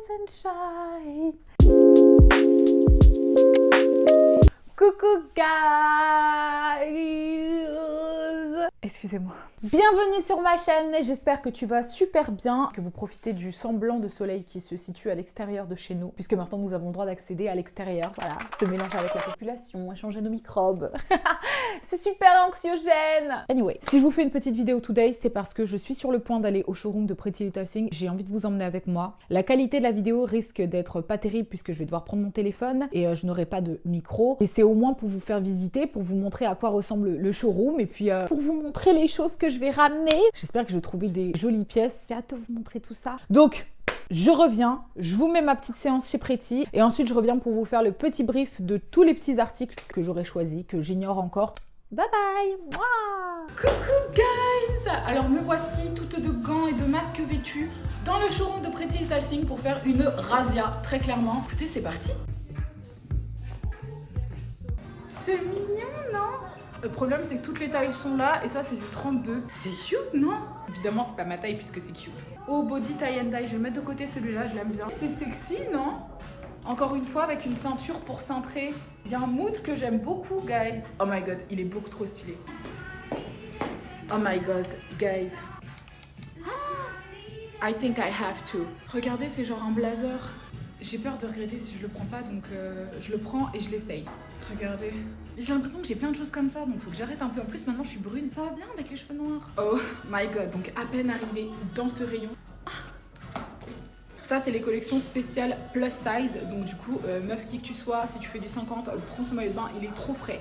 sunshine. Coucou guys. Excusez-moi. Bienvenue sur ma chaîne, j'espère que tu vas super bien, que vous profitez du semblant de soleil qui se situe à l'extérieur de chez nous, puisque maintenant nous avons le droit d'accéder à l'extérieur, voilà, se mélanger avec la population, échanger nos microbes. C'est super anxiogène. Anyway, si je vous fais une petite vidéo today, c'est parce que je suis sur le point d'aller au showroom de Pretty Little Thing, j'ai envie de vous emmener avec moi. La qualité de la vidéo risque d'être pas terrible puisque je vais devoir prendre mon téléphone et je n'aurai pas de micro, et c'est au moins pour vous faire visiter, pour vous montrer à quoi ressemble le showroom et puis pour vous montrer les choses que je vais ramener. J'espère que je vais trouver des jolies pièces. J'ai hâte de vous montrer tout ça. Donc, je reviens, je vous mets ma petite séance chez Pretty et ensuite je reviens pour vous faire le petit brief de tous les petits articles que j'aurais choisis, que j'ignore encore. Bye bye. Mouah. Coucou guys. Alors me voici toutes de gants et de masques vêtus dans le showroom de Pretty Little Thing pour faire une razzia, très clairement. Écoutez, c'est parti. C'est mignon, non? Le problème, c'est que toutes les tailles sont là et ça, c'est du 32. C'est cute, non? Évidemment, c'est pas ma taille puisque c'est cute. Oh, body tie and dye, je vais mettre de côté celui-là, je l'aime bien. C'est sexy, non? Encore une fois, avec une ceinture pour cintrer. Il y a un mood que j'aime beaucoup, guys. Oh my god, il est beaucoup trop stylé. Oh my god, guys. I think I have to. Regardez, c'est genre un blazer. J'ai peur de regretter si je le prends pas, donc je le prends et je l'essaye. Regardez. J'ai l'impression que j'ai plein de choses comme ça, donc faut que j'arrête un peu. En plus, maintenant, je suis brune. Ça va bien avec les cheveux noirs. Oh my god, donc à peine arrivée dans ce rayon. Ça, c'est les collections spéciales plus size. Donc du coup, meuf qui que tu sois, si tu fais du 50, prends ce maillot de bain, il est trop frais.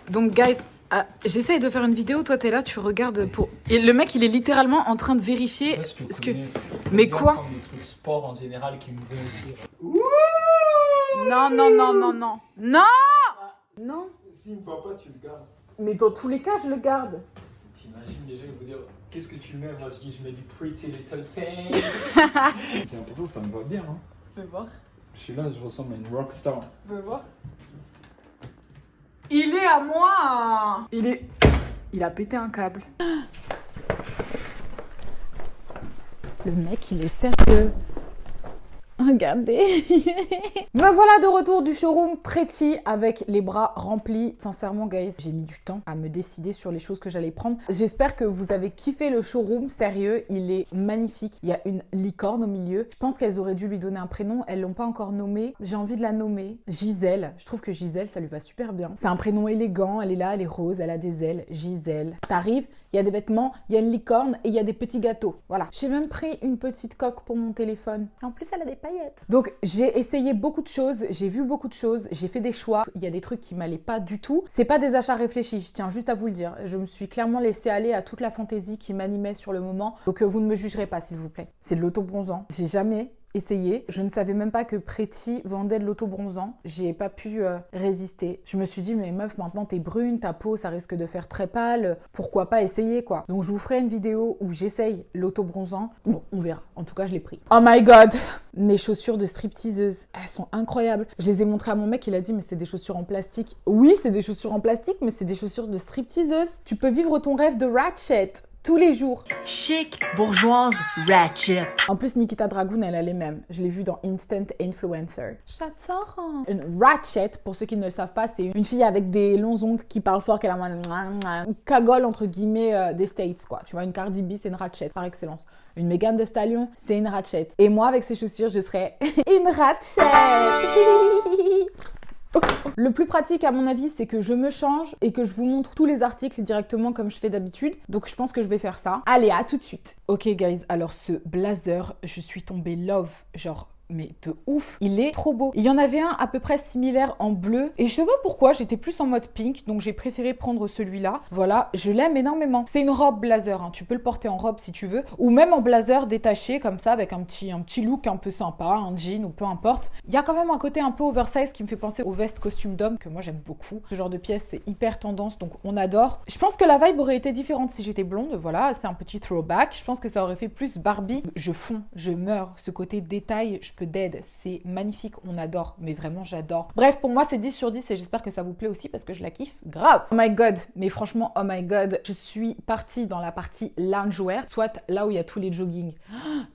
Donc guys, j'essaye de faire une vidéo, toi t'es là, tu regardes pour... Et le mec, il est littéralement en train de vérifier ce que... Mais quoi? Des trucs sport en général qui me vont aussi. Non, non, non, non, non. Non! Non. S'il me voit pas, tu le gardes. Mais dans tous les cas, je le garde. T'imagines déjà, ils vont dire qu'est-ce que tu mets? Moi je dis je mets du Pretty Little Thing. J'ai l'impression que ça me va bien. Hein. Fais voir. Je suis là, je ressemble à une rockstar. Fais voir. Il est à moi! Il a pété un câble. Le mec, il est sérieux. Regardez. Me voilà de retour du showroom Pretty avec les bras remplis. Sincèrement, guys, j'ai mis du temps à me décider sur les choses que j'allais prendre. J'espère que vous avez kiffé le showroom. Sérieux, il est magnifique. Il y a une licorne au milieu. Je pense qu'elles auraient dû lui donner un prénom. Elles l'ont pas encore nommé. J'ai envie de la nommer. Gisèle. Je trouve que Gisèle, ça lui va super bien. C'est un prénom élégant. Elle est là, elle est rose, elle a des ailes. Gisèle. T'arrives, il y a des vêtements, il y a une licorne et il y a des petits gâteaux. Voilà. J'ai même pris une petite coque pour mon téléphone. Et en plus, elle a des paillettes. Donc, j'ai essayé beaucoup de choses. J'ai vu beaucoup de choses. J'ai fait des choix. Il y a des trucs qui m'allaient pas du tout. C'est pas des achats réfléchis. Je tiens juste à vous le dire. Je me suis clairement laissée aller à toute la fantaisie qui m'animait sur le moment. Donc, vous ne me jugerez pas, s'il vous plaît. C'est de l'auto-bronzant. J'ai jamais essayé. Je ne savais même pas que Pretty vendait de l'auto-bronzant. J'ai pas pu résister. Je me suis dit, mais meuf, maintenant t'es brune, ta peau, ça risque de faire très pâle. Pourquoi pas essayer, quoi. Donc, je vous ferai une vidéo où j'essaye l'auto-bronzant. Bon, on verra. En tout cas, je l'ai pris. Oh my god! Mes chaussures de stripteaseuse, elles sont incroyables. Je les ai montrées à mon mec, il a dit, mais c'est des chaussures en plastique. Oui, c'est des chaussures en plastique, mais c'est des chaussures de stripteaseuse. Tu peux vivre ton rêve de ratchet tous les jours. Chic, bourgeoise, ratchet. En plus, Nikita Dragun, elle a les mêmes. Je l'ai vu dans Instant Influencer. J'adore. Une ratchet, pour ceux qui ne le savent pas, c'est une fille avec des longs ongles qui parle fort, qu'elle a une cagole, entre guillemets, des States, quoi. Tu vois, une Cardi B, c'est une ratchet, par excellence. Une Megan Thee Stallion, c'est une ratchet. Et moi, avec ces chaussures, je serais une ratchet. Le plus pratique à mon avis, c'est que je me change et que je vous montre tous les articles directement comme je fais d'habitude. Donc je pense que je vais faire ça. Allez, à tout de suite. Ok guys, alors ce blazer, je suis tombée love, genre mais de ouf, il est trop beau. Il y en avait un à peu près similaire en bleu et je sais pas pourquoi, j'étais plus en mode pink, donc j'ai préféré prendre celui-là. Voilà, je l'aime énormément. C'est une robe blazer, hein. Tu peux le porter en robe si tu veux, ou même en blazer détaché comme ça avec un petit look un peu sympa, un jean ou peu importe. Il y a quand même un côté un peu oversize qui me fait penser aux vestes costumes d'homme que moi j'aime beaucoup. Ce genre de pièce, c'est hyper tendance, donc on adore. Je pense que la vibe aurait été différente si j'étais blonde, voilà, c'est un petit throwback. Je pense que ça aurait fait plus Barbie. Je fonds, je meurs, ce côté détail, je peux dead. C'est magnifique, on adore, mais vraiment j'adore. Bref, pour moi c'est 10 sur 10 et j'espère que ça vous plaît aussi parce que je la kiffe grave. Oh my god, mais franchement, oh my god, je suis partie dans la partie loungewear, soit là où il y a tous les jogging.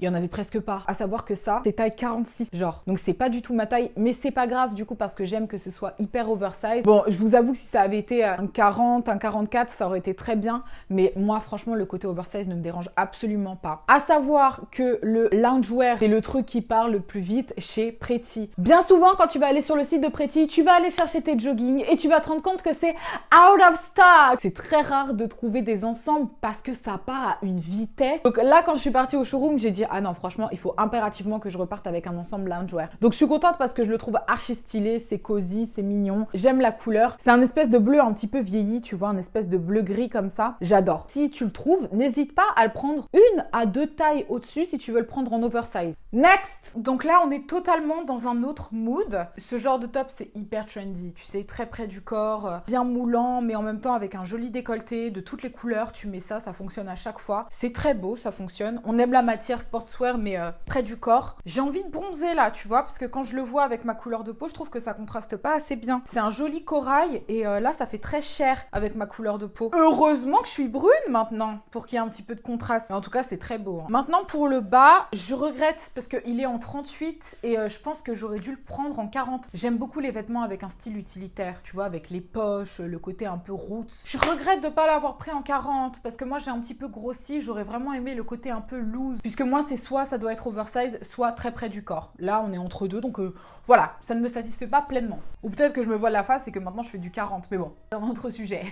Il y en avait presque pas. À savoir que ça, c'est taille 46 genre. Donc c'est pas du tout ma taille, mais c'est pas grave du coup parce que j'aime que ce soit hyper oversize. Bon, je vous avoue que si ça avait été un 40, un 44, ça aurait été très bien, mais moi franchement le côté oversize ne me dérange absolument pas. À savoir que le loungewear, c'est le truc qui part le plus vite chez Pretty. Bien souvent, quand tu vas aller sur le site de Pretty, tu vas aller chercher tes jogging et tu vas te rendre compte que c'est out of stock. C'est très rare de trouver des ensembles parce que ça part à une vitesse. Donc là, quand je suis partie au showroom, j'ai dit ah non, franchement, il faut impérativement que je reparte avec un ensemble loungewear. Donc je suis contente parce que je le trouve archi stylé, c'est cosy, c'est mignon. J'aime la couleur. C'est un espèce de bleu un petit peu vieilli, tu vois, un espèce de bleu gris comme ça. J'adore. Si tu le trouves, n'hésite pas à le prendre 1 à 2 tailles au-dessus si tu veux le prendre en oversize. Next! Donc là, on est totalement dans un autre mood. Ce genre de top, c'est hyper trendy. Tu sais, très près du corps, bien moulant, mais en même temps avec un joli décolleté de toutes les couleurs. Tu mets ça, ça fonctionne à chaque fois. C'est très beau, ça fonctionne. On aime la matière sportswear, mais près du corps. J'ai envie de bronzer là, tu vois, parce que quand je le vois avec ma couleur de peau, je trouve que ça contraste pas assez bien. C'est un joli corail et là, ça fait très cher avec ma couleur de peau. Heureusement que je suis brune maintenant pour qu'il y ait un petit peu de contraste. Mais en tout cas, c'est très beau. Hein. Maintenant, pour le bas, je regrette parce qu'il est en 38 et je pense que j'aurais dû le prendre en 40. J'aime beaucoup les vêtements avec un style utilitaire, tu vois, avec les poches, le côté un peu roots. Je regrette de pas l'avoir pris en 40 parce que moi, j'ai un petit peu grossi. J'aurais vraiment aimé le côté un peu loose puisque moi, c'est soit ça doit être oversize, soit très près du corps. Là, on est entre deux, donc voilà, ça ne me satisfait pas pleinement. Ou peut-être que je me voile la face et que maintenant, je fais du 40. Mais bon, c'est un autre sujet.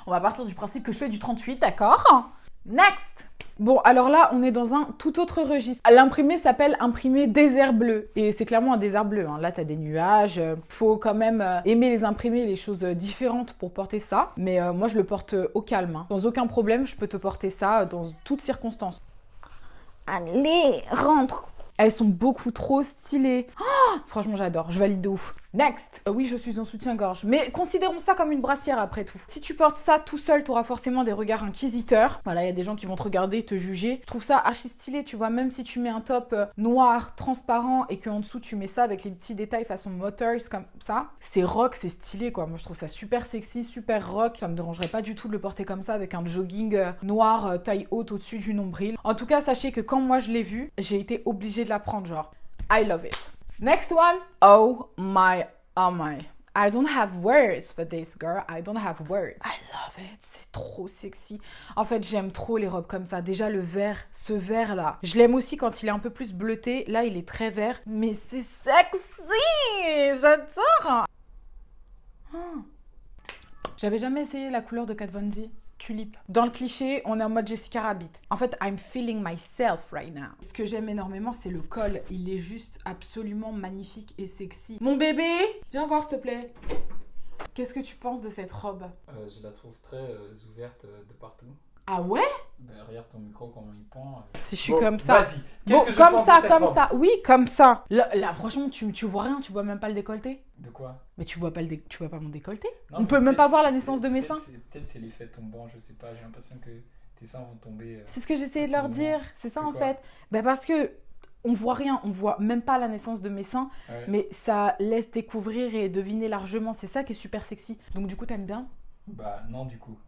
On va partir du principe que je fais du 38, d'accord? Next! Bon, alors là, on est dans un tout autre registre. L'imprimé s'appelle imprimé désert bleu. Et c'est clairement un désert bleu. Hein. Là, t'as des nuages. Faut quand même aimer les imprimés, les choses différentes pour porter ça. Mais moi, je le porte au calme. Hein. Sans aucun problème, je peux te porter ça dans toutes circonstances. Allez, rentre! Elles sont beaucoup trop stylées. Oh, franchement, j'adore. Je valide de ouf. Next. Oui, je suis en soutien-gorge. Mais considérons ça comme une brassière après tout. Si tu portes ça tout seul, tu auras forcément des regards inquisiteurs. Voilà, il y a des gens qui vont te regarder, te juger. Je trouve ça archi stylé, tu vois. Même si tu mets un top noir, transparent et qu'en dessous, tu mets ça avec les petits détails façon Motors comme ça. C'est rock, c'est stylé, quoi. Moi, je trouve ça super sexy, super rock. Ça me dérangerait pas du tout de le porter comme ça avec un jogging noir, taille haute au-dessus du nombril. En tout cas, sachez que quand moi, je l'ai vu, j'ai été obligée de la prendre, genre. I love it. Next one. Oh my. I don't have words for this, girl. I don't have words. I love it. C'est trop sexy. En fait, j'aime trop les robes comme ça. Déjà, le vert, ce vert-là. Je l'aime aussi quand il est un peu plus bleuté. Là, il est très vert. Mais c'est sexy. J'adore. J'avais jamais essayé la couleur de Kat Von D. Tulipe. Dans le cliché, on est en mode Jessica Rabbit. En fait, I'm feeling myself right now. Ce que j'aime énormément, c'est le col. Il est juste absolument magnifique et sexy. Mon bébé, viens voir s'il te plaît. Qu'est-ce que tu penses de cette robe? Je la trouve très ouverte de partout. Ah ouais? Ben, regarde ton micro, comment il pend. Si je suis comme ça. Vas-y. Bon, comme ça, comme ça. Oui, comme ça. Là, franchement, tu vois rien. Tu vois même pas le décolleté. De quoi? Mais tu vois pas mon décolleté? Non, on peut même pas voir la naissance de mes seins. Peut-être c'est l'effet tombant, je sais pas. J'ai l'impression que tes seins vont tomber. C'est ce que j'essayais de leur dire. C'est ça en quoi? fait. Ben parce que on voit rien, on voit même pas la naissance de mes seins, Ouais. mais ça laisse découvrir et deviner largement. C'est ça qui est super sexy. Donc du coup, t'aimes bien? Bah non, du coup.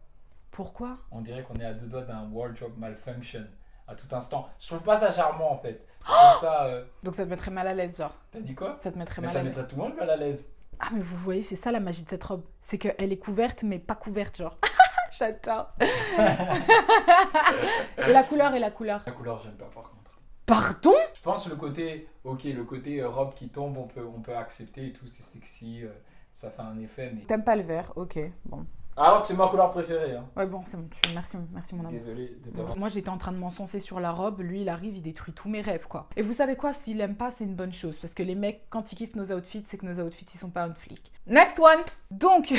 Pourquoi? On dirait qu'on est à deux doigts d'un wardrobe malfunction à tout instant. Je trouve pas ça charmant en fait. Je trouve ça. Donc ça te mettrait mal à l'aise, genre. T'as dit quoi? Ça te mettrait Mais mal ça à l'aise. mettrait tout le monde mal à l'aise. Ah mais vous voyez, c'est ça la magie de cette robe. C'est qu'elle est couverte, mais pas couverte, genre. J'adore. La couleur et la couleur. La couleur, j'aime pas par contre. Pardon? Je pense le côté robe qui tombe, on peut accepter et tout, c'est sexy, ça fait un effet. Mais T'aimes pas le vert? Ok, bon. alors c'est ma couleur préférée. Hein. Ouais bon, c'est bon. Merci mon amour. Désolé de t'avoir. Moi, j'étais en train de m'enfoncer sur la robe. Lui, il arrive, il détruit tous mes rêves, quoi. Et vous savez quoi? S'il aime pas, c'est une bonne chose. Parce que les mecs, quand ils kiffent nos outfits, c'est que nos outfits, ils sont pas on flic. Next one! Donc,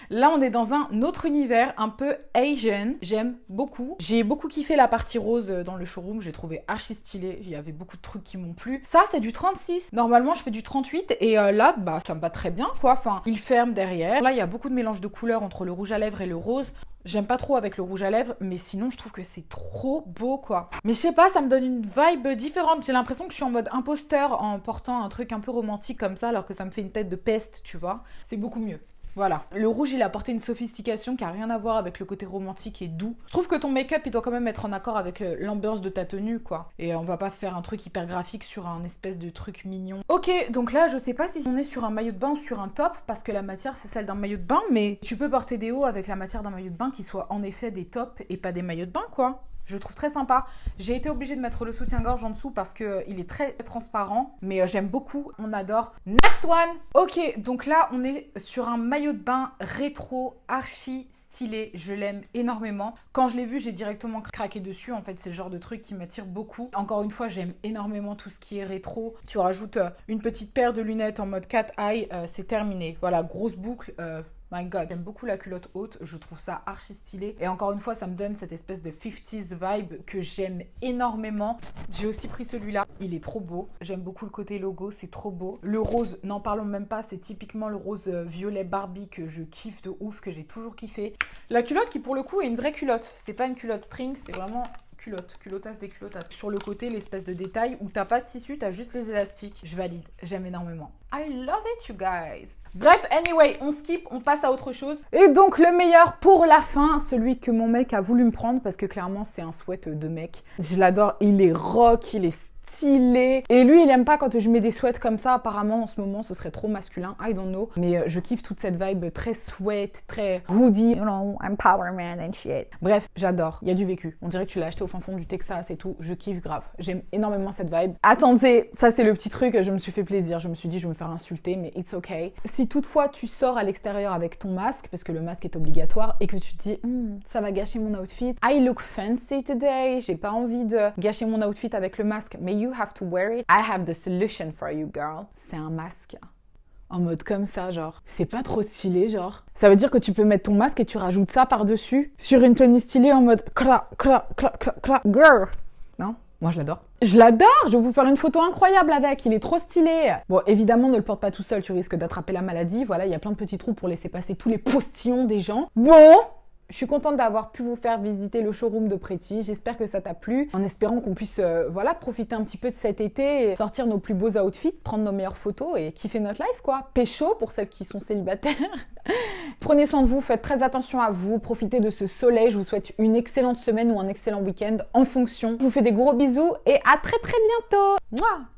là, on est dans un autre univers, un peu Asian. J'aime beaucoup. J'ai beaucoup kiffé la partie rose dans le showroom. J'ai trouvé archi stylé. Il y avait beaucoup de trucs qui m'ont plu. Ça, c'est du 36. Normalement, je fais du 38. Et là, bah, ça me va très bien, quoi. Enfin, il ferme derrière. Là, il y a beaucoup de mélange de couleurs entre le rouge à lèvres et le rose. J'aime pas trop avec le rouge à lèvres, mais sinon je trouve que c'est trop beau quoi. Mais je sais pas, ça me donne une vibe différente. J'ai l'impression que je suis en mode imposteur en portant un truc un peu romantique comme ça, alors que ça me fait une tête de peste, tu vois. C'est beaucoup mieux. Voilà. Le rouge, il a apporté une sophistication qui a rien à voir avec le côté romantique et doux. Je trouve que ton make-up, il doit quand même être en accord avec l'ambiance de ta tenue, quoi. Et on va pas faire un truc hyper graphique sur un espèce de truc mignon. Ok, donc là, je sais pas si on est sur un maillot de bain ou sur un top, parce que la matière, c'est celle d'un maillot de bain, mais tu peux porter des hauts avec la matière d'un maillot de bain qui soit en effet des tops et pas des maillots de bain, quoi. Je trouve très sympa. J'ai été obligée de mettre le soutien-gorge en dessous parce qu'il est très transparent. Mais j'aime beaucoup. On adore. Next one. Ok, donc là, on est sur un maillot de bain rétro, archi stylé. Je l'aime énormément. Quand je l'ai vu, j'ai directement craqué dessus. En fait, c'est le genre de truc qui m'attire beaucoup. Encore une fois, j'aime énormément tout ce qui est rétro. Tu rajoutes une petite paire de lunettes en mode cat eye. C'est terminé. Voilà, grosse boucle. My God, j'aime beaucoup la culotte haute, je trouve ça archi stylé. Et encore une fois, ça me donne cette espèce de 50s vibe que j'aime énormément. J'ai aussi pris celui-là, il est trop beau. J'aime beaucoup le côté logo, c'est trop beau. Le rose, n'en parlons même pas, c'est typiquement le rose violet Barbie que je kiffe de ouf, que j'ai toujours kiffé. La culotte qui pour le coup est une vraie culotte. C'est pas une culotte string, c'est vraiment... culottasse des culottasses. Sur le côté, l'espèce de détail où t'as pas de tissu, t'as juste les élastiques. Je valide, j'aime énormément. I love it, you guys. Bref, anyway, on skip, on passe à autre chose. Et donc, le meilleur pour la fin, celui que mon mec a voulu me prendre, parce que clairement, c'est un sweat de mec. Je l'adore, il est rock, il est stylé. Et lui, il aime pas quand je mets des sweats comme ça. Apparemment, en ce moment, ce serait trop masculin. I don't know. Mais je kiffe toute cette vibe très sweat, très hoodie. You know, I'm power man and shit. Bref, j'adore. Il y a du vécu. On dirait que tu l'as acheté au fin fond du Texas et tout. Je kiffe grave. J'aime énormément cette vibe. Attendez, ça c'est le petit truc. Je me suis fait plaisir. Je me suis dit, je vais me faire insulter, mais it's okay. Si toutefois tu sors à l'extérieur avec ton masque, parce que le masque est obligatoire, et que tu te dis, ça va gâcher mon outfit. I look fancy today. J'ai pas envie de gâcher mon outfit avec le masque, mais you have to wear it. I have the solution for you, girl. C'est un masque. En mode comme ça, genre. C'est pas trop stylé, genre. Ça veut dire que tu peux mettre ton masque et tu rajoutes ça par-dessus. Sur une tenue stylée en mode cra, cra, cra, cra, cra. Girl. Non? Moi, je l'adore. Je l'adore! Je vais vous faire une photo incroyable avec. Il est trop stylé. Bon, évidemment, ne le porte pas tout seul. Tu risques d'attraper la maladie. Voilà, il y a plein de petits trous pour laisser passer tous les postillons des gens. Bon! Je suis contente d'avoir pu vous faire visiter le showroom de Pretty. J'espère que ça t'a plu. En espérant qu'on puisse voilà, profiter un petit peu de cet été, et sortir nos plus beaux outfits, prendre nos meilleures photos et kiffer notre life, quoi. Pécho pour celles qui sont célibataires. Prenez soin de vous, faites très attention à vous, profitez de ce soleil. Je vous souhaite une excellente semaine ou un excellent week-end en fonction. Je vous fais des gros bisous et à très très bientôt. Mouah.